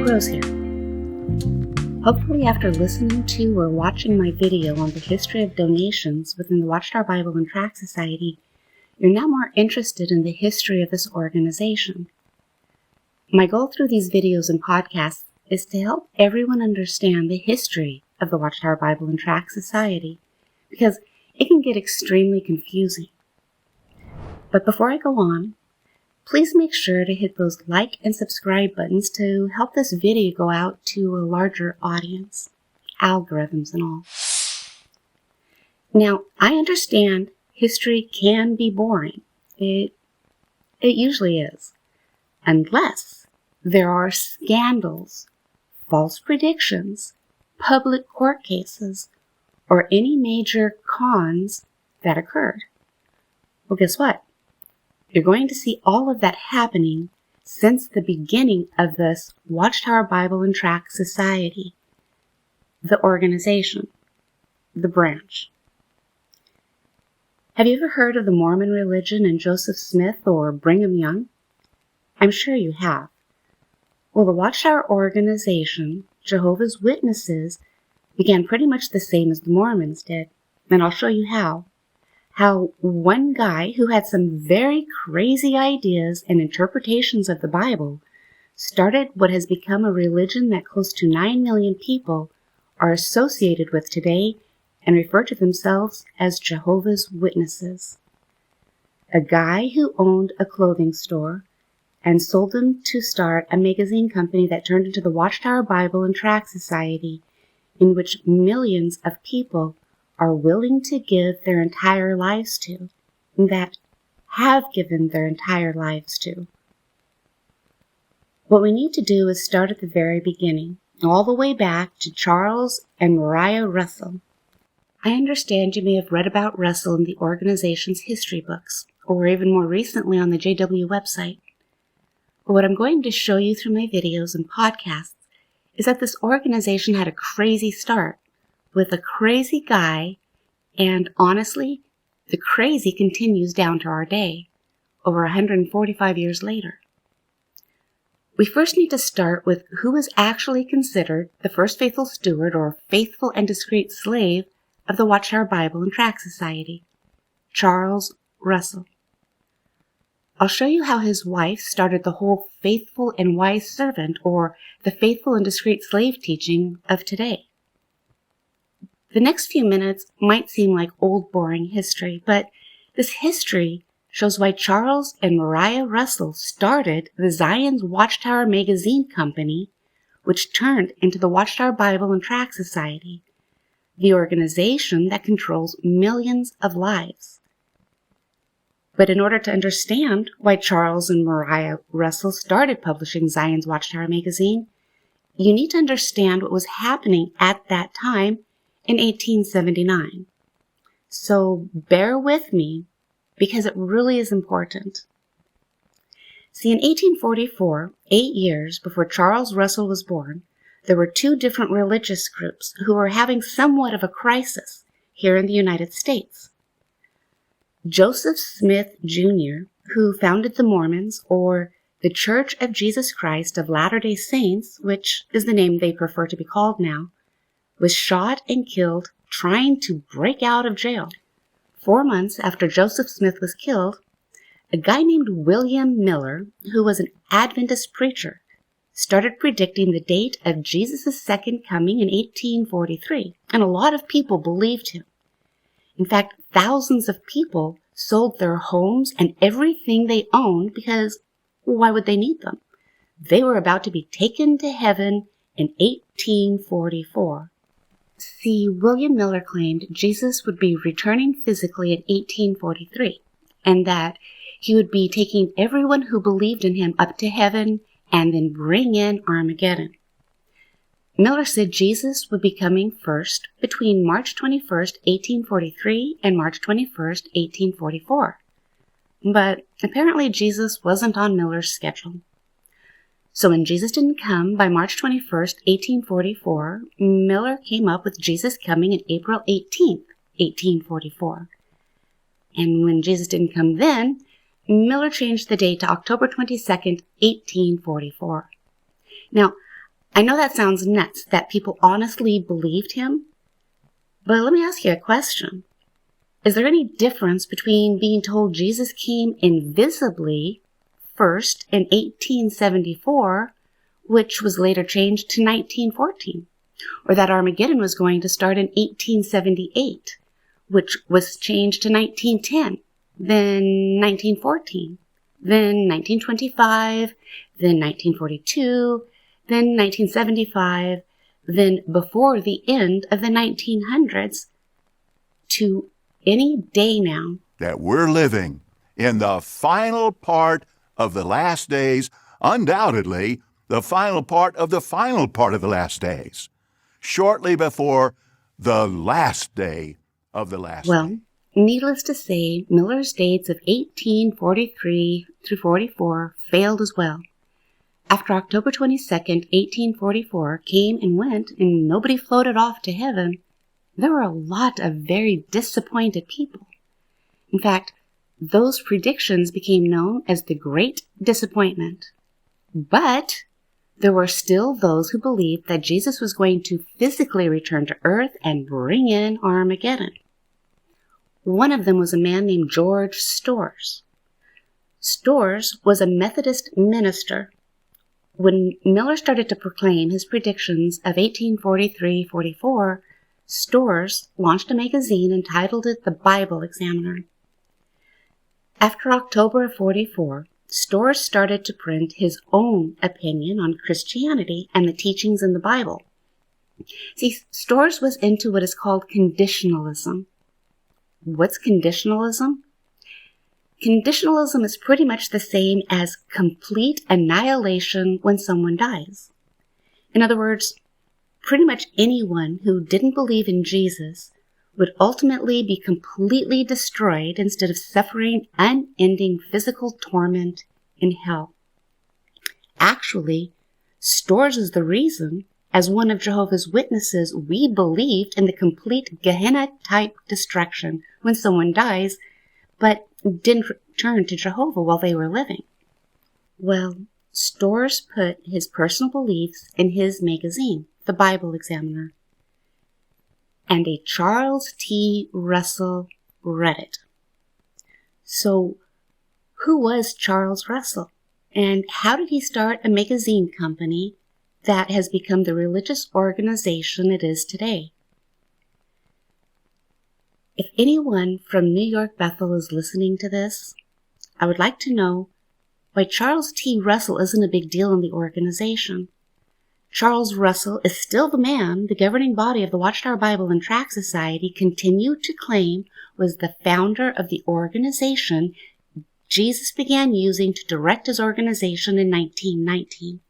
Rose here. Hopefully after listening to or watching my video on the history of donations within the Watchtower Bible and Tract Society, you're now more interested in the history of this organization. My goal through these videos and podcasts is to help everyone understand the history of the Watchtower Bible and Tract Society, because it can get extremely confusing. But before I go on, please make sure to hit those like and subscribe buttons to help this video go out to a larger audience, algorithms and all. Now, I understand history can be boring. It usually is. Unless there are scandals, false predictions, public court cases, or any major cons that occurred. Well, guess what? You're going to see all of that happening since the beginning of this Watchtower Bible and Tract Society, the organization, the branch. Have you ever heard of the Mormon religion and Joseph Smith or Brigham Young? I'm sure you have. Well, the Watchtower organization, Jehovah's Witnesses, began pretty much the same as the Mormons did, and I'll show you how. How one guy who had some very crazy ideas and interpretations of the Bible started what has become a religion that close to 9 million people are associated with today and refer to themselves as Jehovah's Witnesses. A guy who owned a clothing store and sold them to start a magazine company that turned into the Watchtower Bible and Tract Society, in which millions of people are willing to give their entire lives to, that have given their entire lives to. What we need to do is start at the very beginning, all the way back to Charles and Maria Russell. I understand you may have read about Russell in the organization's history books, or even more recently on the JW website. But what I'm going to show you through my videos and podcasts is that this organization had a crazy start, with a crazy guy, and honestly, the crazy continues down to our day, over 145 years later. We first need to start with who is actually considered the first faithful steward or faithful and discreet slave of the Watchtower Bible and Tract Society, Charles Russell. I'll show you how his wife started the whole faithful and wise servant, or the faithful and discreet slave teaching of today. The next few minutes might seem like old, boring history, but this history shows why Charles and Maria Russell started the Zion's Watchtower Magazine Company, which turned into the Watchtower Bible and Tract Society, the organization that controls millions of lives. But in order to understand why Charles and Maria Russell started publishing Zion's Watchtower Magazine, you need to understand what was happening at that time in 1879. So bear with me, because it really is important. See, in 1844, 8 years before Charles Russell was born, there were two different religious groups who were having somewhat of a crisis here in the United States. Joseph Smith, Jr., who founded the Mormons, or the Church of Jesus Christ of Latter-day Saints, which is the name they prefer to be called now, was shot and killed trying to break out of jail. 4 months after Joseph Smith was killed, a guy named William Miller, who was an Adventist preacher, started predicting the date of Jesus' second coming in 1843, and a lot of people believed him. In fact, thousands of people sold their homes and everything they owned because why would they need them? They were about to be taken to heaven in 1844. See, William Miller claimed Jesus would be returning physically in 1843, and that he would be taking everyone who believed in him up to heaven and then bring in Armageddon. Miller said Jesus would be coming first between March 21st, 1843 and March 21st, 1844. But apparently Jesus wasn't on Miller's schedule. So when Jesus didn't come by March 21st, 1844, Miller came up with Jesus coming on April 18th, 1844. And when Jesus didn't come then, Miller changed the date to October 22nd, 1844. Now, I know that sounds nuts, that people honestly believed him, but let me ask you a question. Is there any difference between being told Jesus came invisibly first in 1874, which was later changed to 1914, or that Armageddon was going to start in 1878, which was changed to 1910, then 1914, then 1925, then 1942, then 1975, then before the end of the 1900s, to any day now? That we're living in the final part of the last days, undoubtedly the final part of the final part of the last days, shortly before the last day of the last day. Well, needless to say, Miller's dates of 1843 through 44 failed as well. After October 22nd, 1844 came and went and nobody floated off to heaven, there were a lot of very disappointed people. In fact, those predictions became known as the Great Disappointment. But there were still those who believed that Jesus was going to physically return to earth and bring in Armageddon. One of them was a man named George Storrs. Storrs was a Methodist minister. When Miller started to proclaim his predictions of 1843-44, Storrs launched a magazine and titled it The Bible Examiner. After October of 44, Storrs started to print his own opinion on Christianity and the teachings in the Bible. See, Storrs was into what is called conditionalism. What's conditionalism? Conditionalism is pretty much the same as complete annihilation when someone dies. In other words, pretty much anyone who didn't believe in Jesus would ultimately be completely destroyed instead of suffering unending physical torment in hell. Actually, Storrs is the reason, as one of Jehovah's Witnesses, we believed in the complete Gehenna-type destruction when someone dies, but didn't return to Jehovah while they were living. Well, Storrs put his personal beliefs in his magazine, The Bible Examiner, and a Charles T. Russell read it. So, who was Charles Russell, and how did he start a magazine company that has become the religious organization it is today? If anyone from New York Bethel is listening to this, I would like to know why Charles T. Russell isn't a big deal in the organization. Charles Russell is still the man the governing body of the Watchtower Bible and Tract Society continued to claim was the founder of the organization Jesus began using to direct his organization in 1919.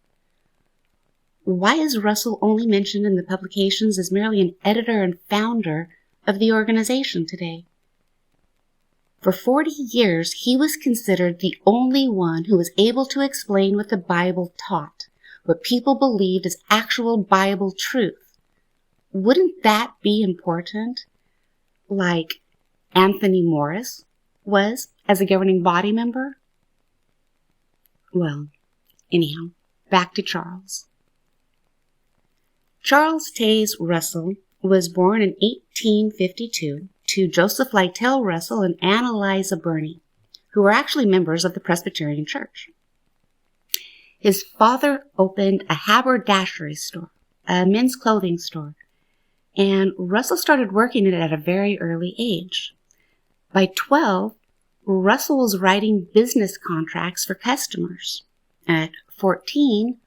Why is Russell only mentioned in the publications as merely an editor and founder of the organization today? For 40 years, he was considered the only one who was able to explain what the Bible taught, what people believed as actual Bible truth. Wouldn't that be important? Like Anthony Morris was as a governing body member? Well, anyhow, back to Charles. Charles Taze Russell was born in 1852 to Joseph Lytell Russell and Anna Eliza Burney, who were actually members of the Presbyterian Church. His father opened a haberdashery store, a men's clothing store, and Russell started working in it at a very early age. By 12, Russell was writing business contracts for customers. At 14,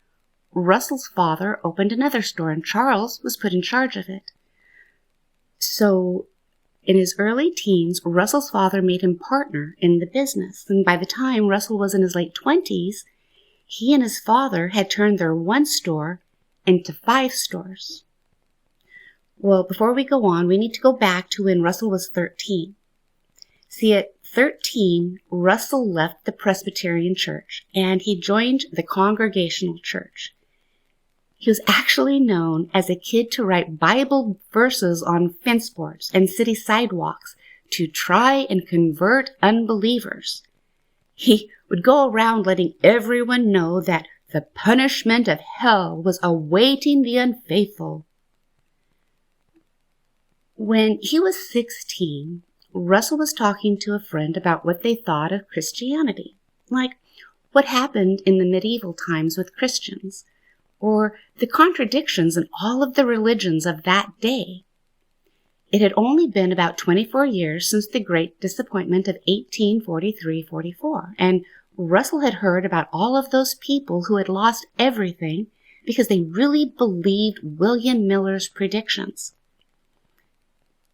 Russell's father opened another store, and Charles was put in charge of it. So, in his early teens, Russell's father made him partner in the business, and by the time Russell was in his late 20s, he and his father had turned their one store into 5 stores. Well, before we go on, we need to go back to when Russell was 13. See, at 13, Russell left the Presbyterian Church, and he joined the Congregational Church. He was actually known as a kid to write Bible verses on fence boards and city sidewalks to try and convert unbelievers. He would go around letting everyone know that the punishment of hell was awaiting the unfaithful. When he was 16, Russell was talking to a friend about what they thought of Christianity, like what happened in the medieval times with Christians, or the contradictions in all of the religions of that day. It had only been about 24 years since the Great Disappointment of 1843-44, and Russell had heard about all of those people who had lost everything because they really believed William Miller's predictions.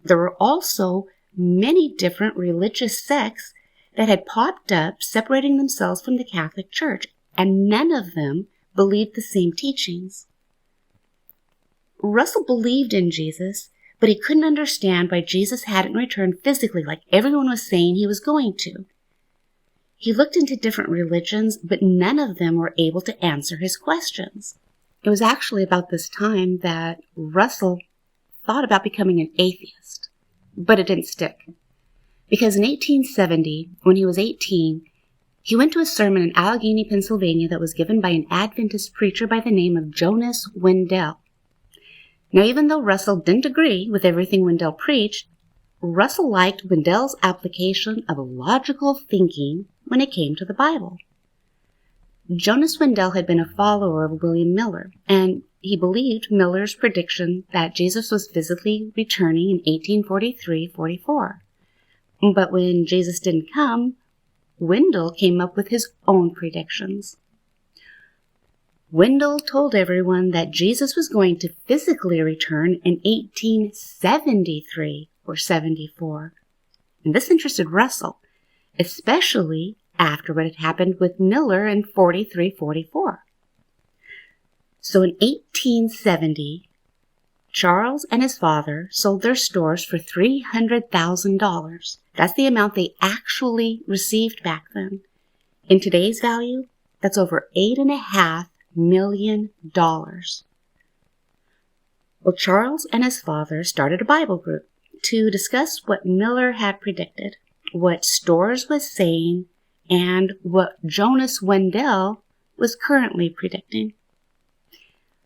There were also many different religious sects that had popped up, separating themselves from the Catholic Church, and none of them believed the same teachings. Russell believed in Jesus, but he couldn't understand why Jesus hadn't returned physically like everyone was saying he was going to. He looked into different religions, but none of them were able to answer his questions. It was actually about this time that Russell thought about becoming an atheist, but it didn't stick. Because in 1870, when he was 18, he went to a sermon in Allegheny, Pennsylvania that was given by an Adventist preacher by the name of Jonas Wendell. Now, even though Russell didn't agree with everything Wendell preached, Russell liked Wendell's application of logical thinking when it came to the Bible. Jonas Wendell had been a follower of William Miller, and he believed Miller's prediction that Jesus was physically returning in 1843-44. But when Jesus didn't come, Wendell came up with his own predictions. Wendell told everyone that Jesus was going to physically return in 1873 or 74. And this interested Russell, especially after what had happened with Miller in 43-44. So in 1870, Charles and his father sold their stores for $300,000. That's the amount they actually received back then. In today's value, that's over $8.5 million. Well, Charles and his father started a Bible group to discuss what Miller had predicted, what Storrs was saying, and what Jonas Wendell was currently predicting.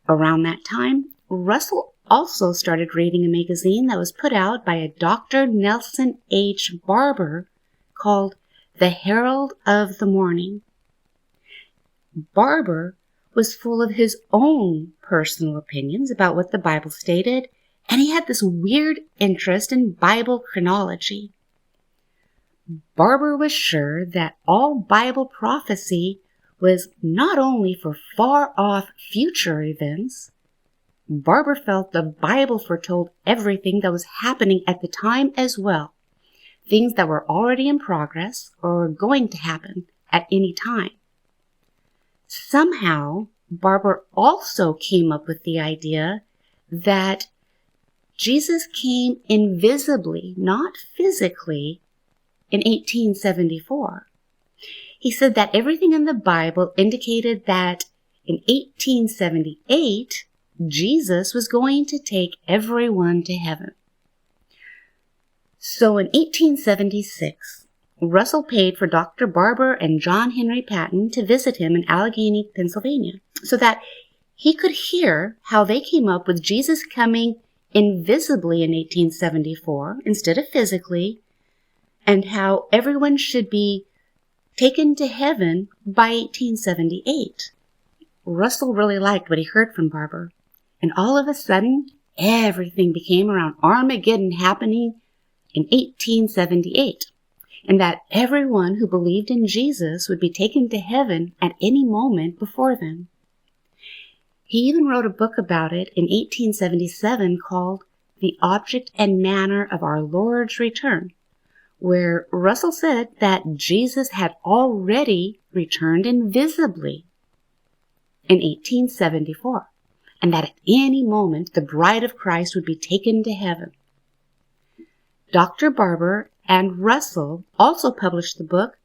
Around that time, Russell also started reading a magazine that was put out by a Dr. Nelson H. Barber called The Herald of the Morning. Barber was full of his own personal opinions about what the Bible stated, and he had this weird interest in Bible chronology. Barber was sure that all Bible prophecy was not only for far-off future events. Barber felt the Bible foretold everything that was happening at the time as well, things that were already in progress or going to happen at any time. Somehow, Barber also came up with the idea that Jesus came invisibly, not physically, in 1874. He said that everything in the Bible indicated that in 1878, Jesus was going to take everyone to heaven. So in 1876, Russell paid for Dr. Barber and John Henry Patton to visit him in Allegheny, Pennsylvania, so that he could hear how they came up with Jesus coming invisibly in 1874 instead of physically, and how everyone should be taken to heaven by 1878. Russell really liked what he heard from Barber, and all of a sudden, everything became around Armageddon happening in 1878, and that everyone who believed in Jesus would be taken to heaven at any moment before then. He even wrote a book about it in 1877 called The Object and Manner of Our Lord's Return, where Russell said that Jesus had already returned invisibly in 1874, and that at any moment the bride of Christ would be taken to heaven. Dr. Barber and Russell also published the book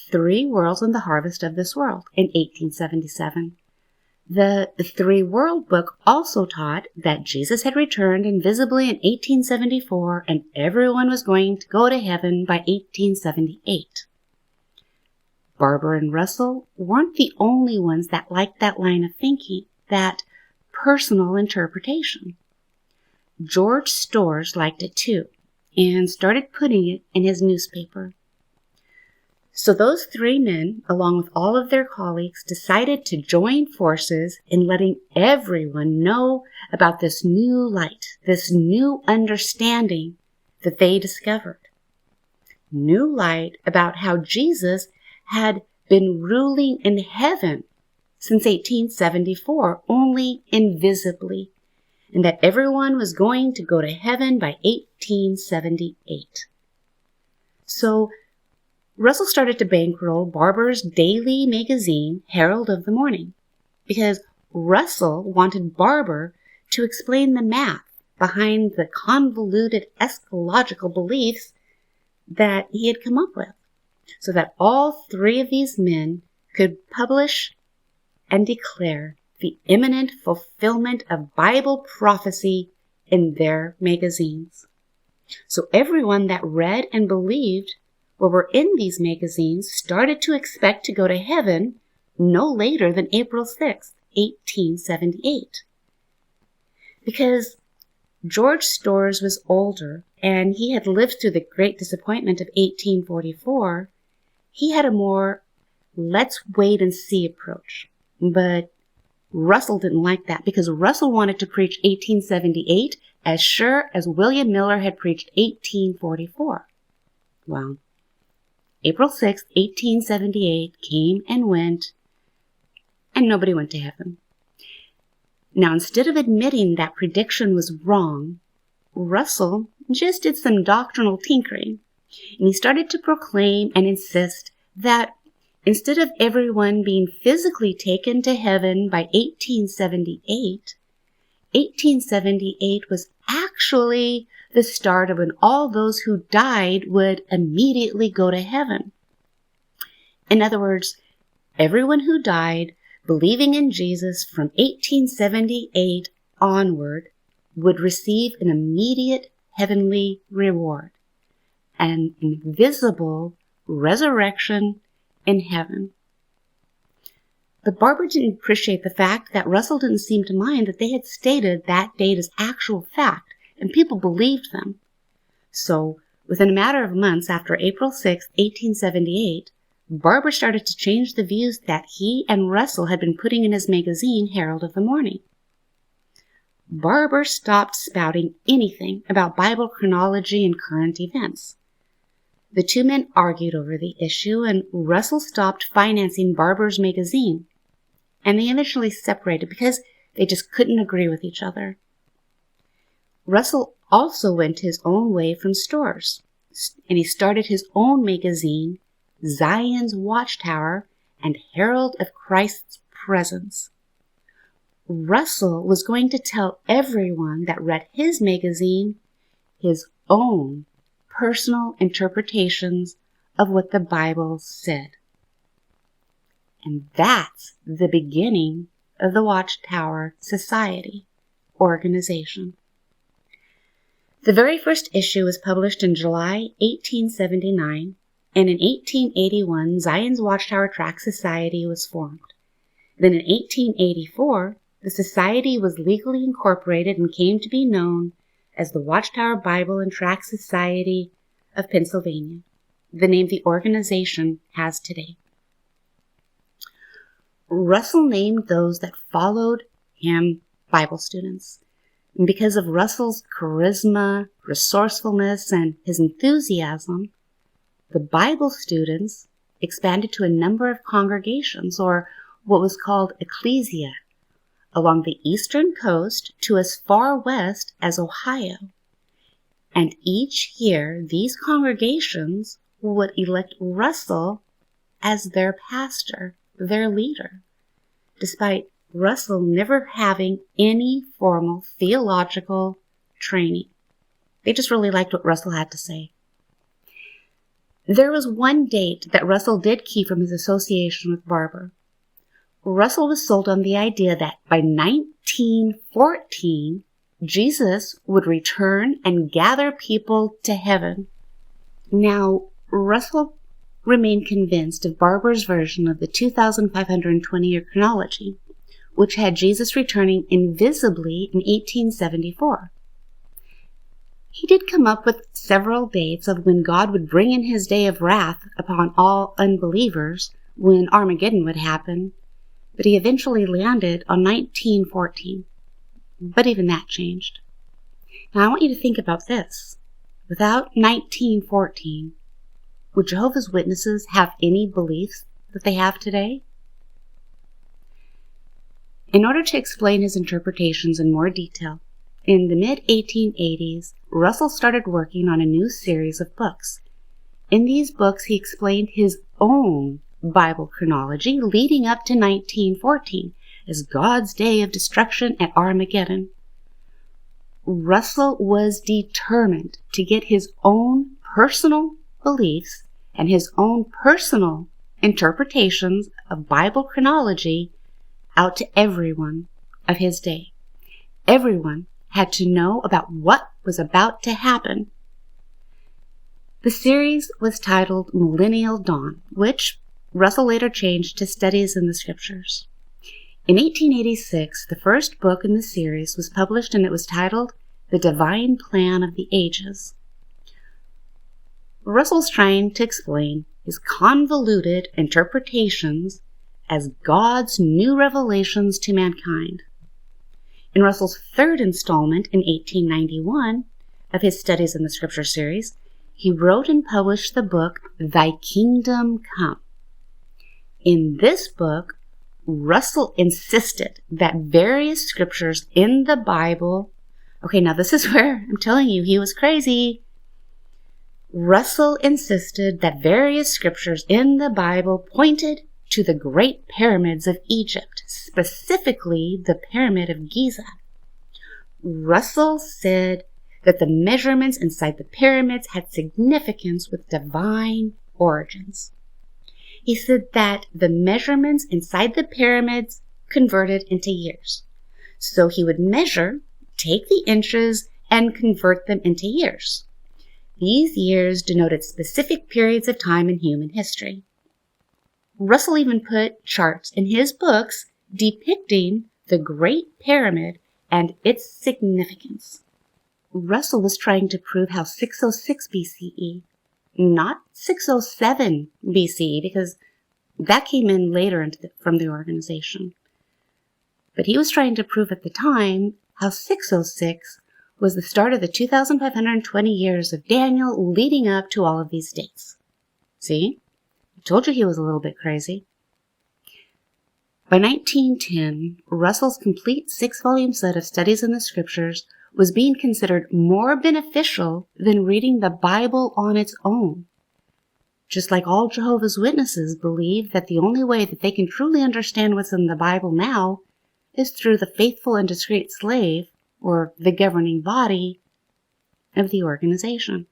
3 Worlds and the Harvest of This World in 1877. The 3 World book also taught that Jesus had returned invisibly in 1874 and everyone was going to go to heaven by 1878. Barber and Russell weren't the only ones that liked that line of thinking, that personal interpretation. George Storrs liked it too, and started putting it in his newspaper. So those three men, along with all of their colleagues, decided to join forces in letting everyone know about this new light, this new understanding that they discovered. New light about how Jesus had been ruling in heaven since 1874, only invisibly, and that everyone was going to go to heaven by 1878. So Russell started to bankroll Barber's daily magazine, Herald of the Morning, because Russell wanted Barber to explain the math behind the convoluted eschatological beliefs that he had come up with, so that all three of these men could publish and declare the imminent fulfillment of Bible prophecy in their magazines. So everyone that read and believed what were in these magazines started to expect to go to heaven no later than April 6, 1878. Because George Storrs was older and he had lived through the great disappointment of 1844, he had a more let's wait and see approach. But Russell didn't like that because Russell wanted to preach 1878 as sure as William Miller had preached 1844. Well, April 6, 1878 came and went, and nobody went to heaven. Now, instead of admitting that prediction was wrong, Russell just did some doctrinal tinkering, and he started to proclaim and insist that instead of everyone being physically taken to heaven by 1878, 1878 was actually the start of when all those who died would immediately go to heaven. In other words, everyone who died believing in Jesus from 1878 onward would receive an immediate heavenly reward, an invisible resurrection in heaven. But Barber didn't appreciate the fact that Russell didn't seem to mind that they had stated that date as actual fact, and people believed them. So, within a matter of months after April 6, 1878, Barber started to change the views that he and Russell had been putting in his magazine, Herald of the Morning. Barber stopped spouting anything about Bible chronology and current events. The two men argued over the issue, and Russell stopped financing Barber's magazine, and they eventually separated because they just couldn't agree with each other. Russell also went his own way from Storrs, and he started his own magazine, Zion's Watchtower and Herald of Christ's Presence. Russell was going to tell everyone that read his magazine his own personal interpretations of what the Bible said. And that's the beginning of the Watchtower Society organization. The very first issue was published in July 1879, and in 1881, Zion's Watchtower Tract Society was formed. Then in 1884, the society was legally incorporated and came to be known as the Watchtower Bible and Tract Society of Pennsylvania, the name the organization has today. Russell named those that followed him Bible students. And because of Russell's charisma, resourcefulness, and his enthusiasm, the Bible students expanded to a number of congregations, or what was called ecclesia, along the eastern coast to as far west as Ohio. And each year, these congregations would elect Russell as their pastor, their leader, despite Russell never having any formal theological training. They just really liked what Russell had to say. There was one date that Russell did keep from his association with Barber. Russell was sold on the idea that by 1914, Jesus would return and gather people to heaven. Now, Russell remained convinced of Barber's version of the 2,520-year chronology, which had Jesus returning invisibly in 1874. He did come up with several dates of when God would bring in his day of wrath upon all unbelievers, when Armageddon would happen, but he eventually landed on 1914. But even that changed. Now I want you to think about this. Without 1914, would Jehovah's Witnesses have any beliefs that they have today? In order to explain his interpretations in more detail, in the mid-1880s, Russell started working on a new series of books. In these books, he explained his own Bible chronology leading up to 1914 as God's day of destruction at Armageddon. Russell was determined to get his own personal beliefs and his own personal interpretations of Bible chronology out to everyone of his day. Everyone had to know about what was about to happen. The series was titled Millennial Dawn, which Russell later changed to Studies in the Scriptures. In 1886, the first book in the series was published, and it was titled The Divine Plan of the Ages. Russell's trying to explain his convoluted interpretations as God's new revelations to mankind. In Russell's third installment in 1891 of his Studies in the Scripture series, he wrote and published the book Thy Kingdom Come. In this book, Russell insisted that various scriptures in the Bible... Okay, now this is where I'm telling you he was crazy. Russell insisted that various scriptures in the Bible pointed to the Great Pyramids of Egypt, specifically the Pyramid of Giza. Russell said that the measurements inside the pyramids had significance with divine origins. He said that the measurements inside the pyramids converted into years. So he would measure, take the inches, and convert them into years. These years denoted specific periods of time in human history. Russell even put charts in his books depicting the Great Pyramid and its significance. Russell was trying to prove how 606 BCE, not 607 BCE, because that came in later from the organization. But he was trying to prove at the time how 606 was the start of the 2,520 years of Daniel leading up to all of these dates. See? I told you he was a little bit crazy. By 1910, Russell's complete 6-volume set of Studies in the Scriptures was being considered more beneficial than reading the Bible on its own. Just like all Jehovah's Witnesses believe that the only way that they can truly understand what's in the Bible now is through the faithful and discreet slave, or the governing body, of the organization.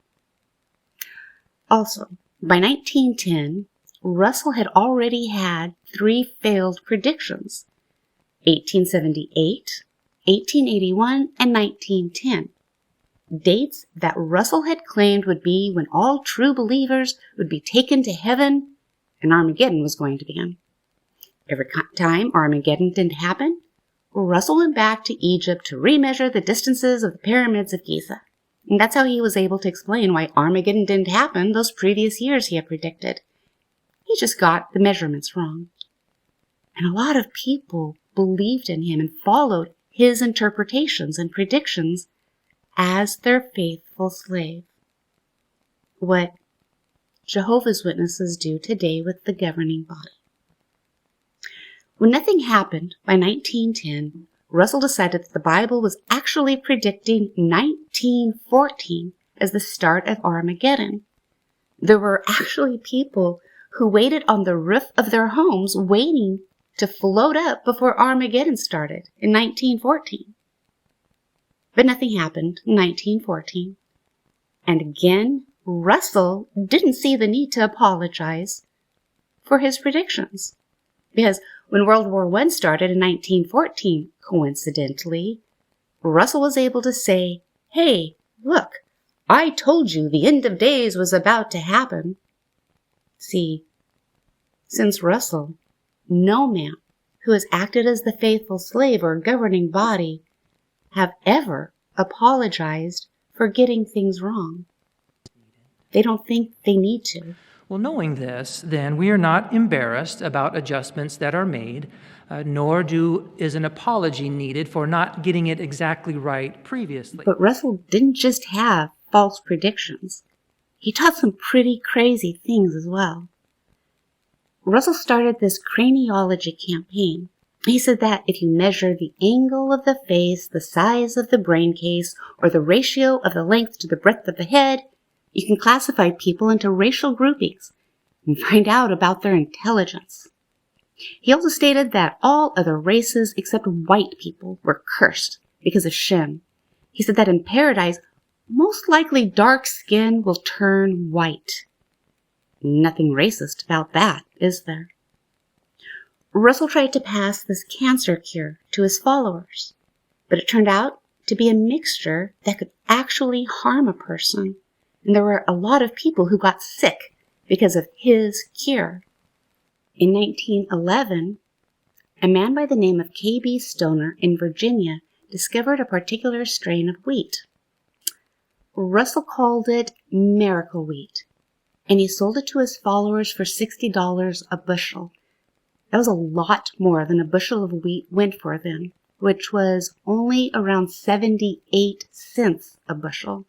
Also, by 1910, Russell had already had 3 failed predictions: 1878, 1881, and 1910. Dates that Russell had claimed would be when all true believers would be taken to heaven and Armageddon was going to begin. Every time Armageddon didn't happen, Russell went back to Egypt to remeasure the distances of the pyramids of Giza. And that's how he was able to explain why Armageddon didn't happen those previous years he had predicted. He just got the measurements wrong. And a lot of people believed in him and followed his interpretations and predictions as their faithful slave. What Jehovah's Witnesses do today with the governing body. When nothing happened by 1910, Russell decided that the Bible was actually predicting 1914 as the start of Armageddon. There were actually people who waited on the roof of their homes waiting to float up before Armageddon started in 1914. But nothing happened in 1914. And again, Russell didn't see the need to apologize for his predictions. Because when World War I started in 1914, coincidentally, Russell was able to say, "Hey, look, I told you the end of days was about to happen." See, since Russell, no man who has acted as the faithful slave or governing body have ever apologized for getting things wrong. They don't think they need to. Well, knowing this, then, we are not embarrassed about adjustments that are made, nor is an apology needed for not getting it exactly right previously. But Russell didn't just have false predictions. He taught some pretty crazy things as well. Russell started this craniology campaign. He said that if you measure the angle of the face, the size of the brain case, or the ratio of the length to the breadth of the head, you can classify people into racial groupings and find out about their intelligence. He also stated that all other races except white people were cursed because of Shem. He said that in paradise, most likely dark skin will turn white. Nothing racist about that, is there? Russell tried to pass this cancer cure to his followers, but it turned out to be a mixture that could actually harm a person. And there were a lot of people who got sick because of his cure. In 1911, a man by the name of K.B. Stoner in Virginia discovered a particular strain of wheat. Russell called it miracle wheat, and he sold it to his followers for $60 a bushel. That was a lot more than a bushel of wheat went for then, which was only around 78 cents a bushel.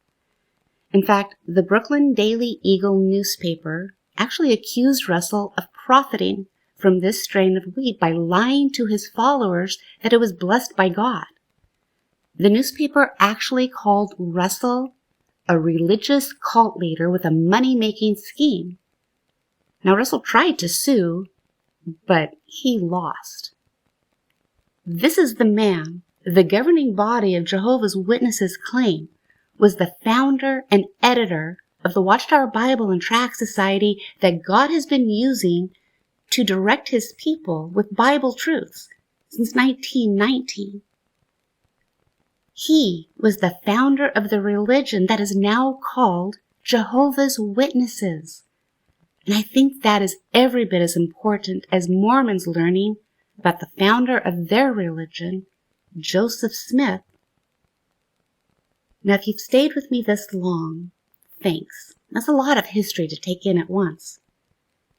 In fact, the Brooklyn Daily Eagle newspaper actually accused Russell of profiting from this strain of wheat by lying to his followers that it was blessed by God. The newspaper actually called Russell a religious cult leader with a money-making scheme. Now, Russell tried to sue, but he lost. This is the man the governing body of Jehovah's Witnesses claim was the founder and editor of the Watchtower Bible and Tract Society that God has been using to direct his people with Bible truths since 1919. He was the founder of the religion that is now called Jehovah's Witnesses. And I think that is every bit as important as Mormons learning about the founder of their religion, Joseph Smith. Now, if you've stayed with me this long, thanks. That's a lot of history to take in at once.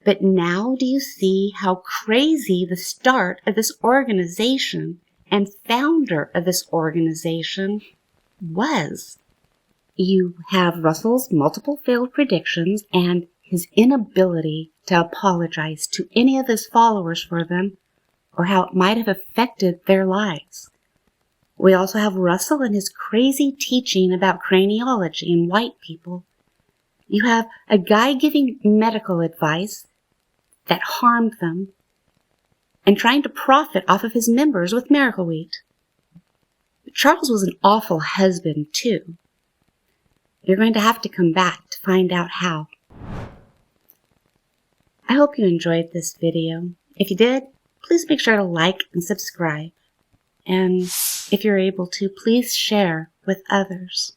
But now do you see how crazy the start of this organization and founder of this organization was? You have Russell's multiple failed predictions and his inability to apologize to any of his followers for them or how it might have affected their lives. We also have Russell and his crazy teaching about craniology and white people. You have a guy giving medical advice that harmed them and trying to profit off of his members with miracle wheat. Charles was an awful husband, too. You're going to have to come back to find out how. I hope you enjoyed this video. If you did, please make sure to like and subscribe. And if you're able to, please share with others.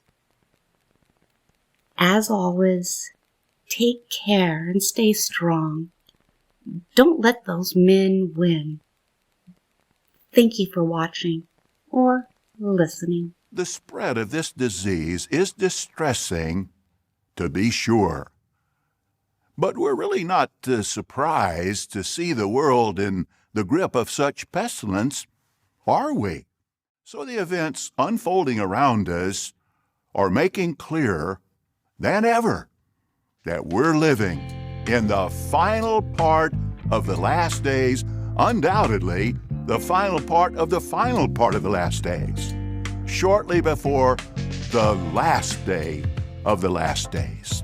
As always, take care and stay strong. Don't let those men win. Thank you for watching or listening. The spread of this disease is distressing, to be sure. But we're really not surprised to see the world in the grip of such pestilence, are we? So the events unfolding around us are making clearer than ever that we're living in the final part of the last days, undoubtedly the final part of the final part of the last days, shortly before the last day of the last days.